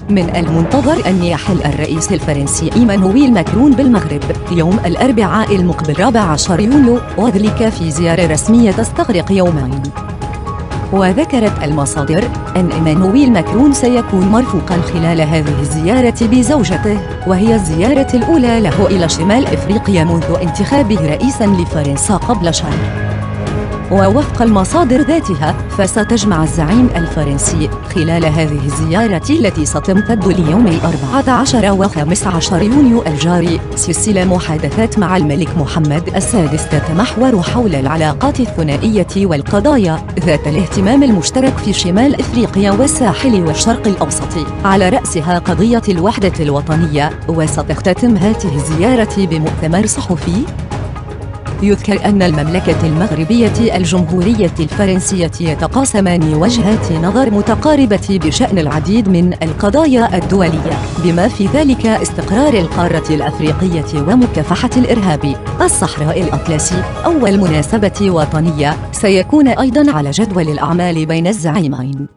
من المنتظر أن يحل الرئيس الفرنسي إيمانويل ماكرون بالمغرب يوم الأربعاء المقبل 14 يوليو، وذلك في زيارة رسمية تستغرق يومين. وذكرت المصادر أن إيمانويل ماكرون سيكون مرافقاً خلال هذه الزيارة بزوجته، وهي الزيارة الأولى له إلى شمال إفريقيا منذ انتخابه رئيساً لفرنسا قبل شهر. ووفق المصادر ذاتها، فستجمع الزعيم الفرنسي خلال هذه الزيارة التي ستمتد ليومي 14 و 15 يونيو الجاري سلسلة محادثات مع الملك محمد السادس تتمحور حول العلاقات الثنائية والقضايا ذات الاهتمام المشترك في شمال إفريقيا والساحل والشرق الأوسط، على رأسها قضية الوحدة الوطنية. وستختتم هذه الزيارة بمؤتمر صحفي. يذكر أن المملكة المغربية الجمهورية الفرنسية يتقاسمان وجهات نظر متقاربة بشأن العديد من القضايا الدولية، بما في ذلك استقرار القارة الأفريقية ومكافحة الإرهاب. الصحراء الأطلسي، أول مناسبة وطنية، سيكون أيضاً على جدول الأعمال بين الزعيمين.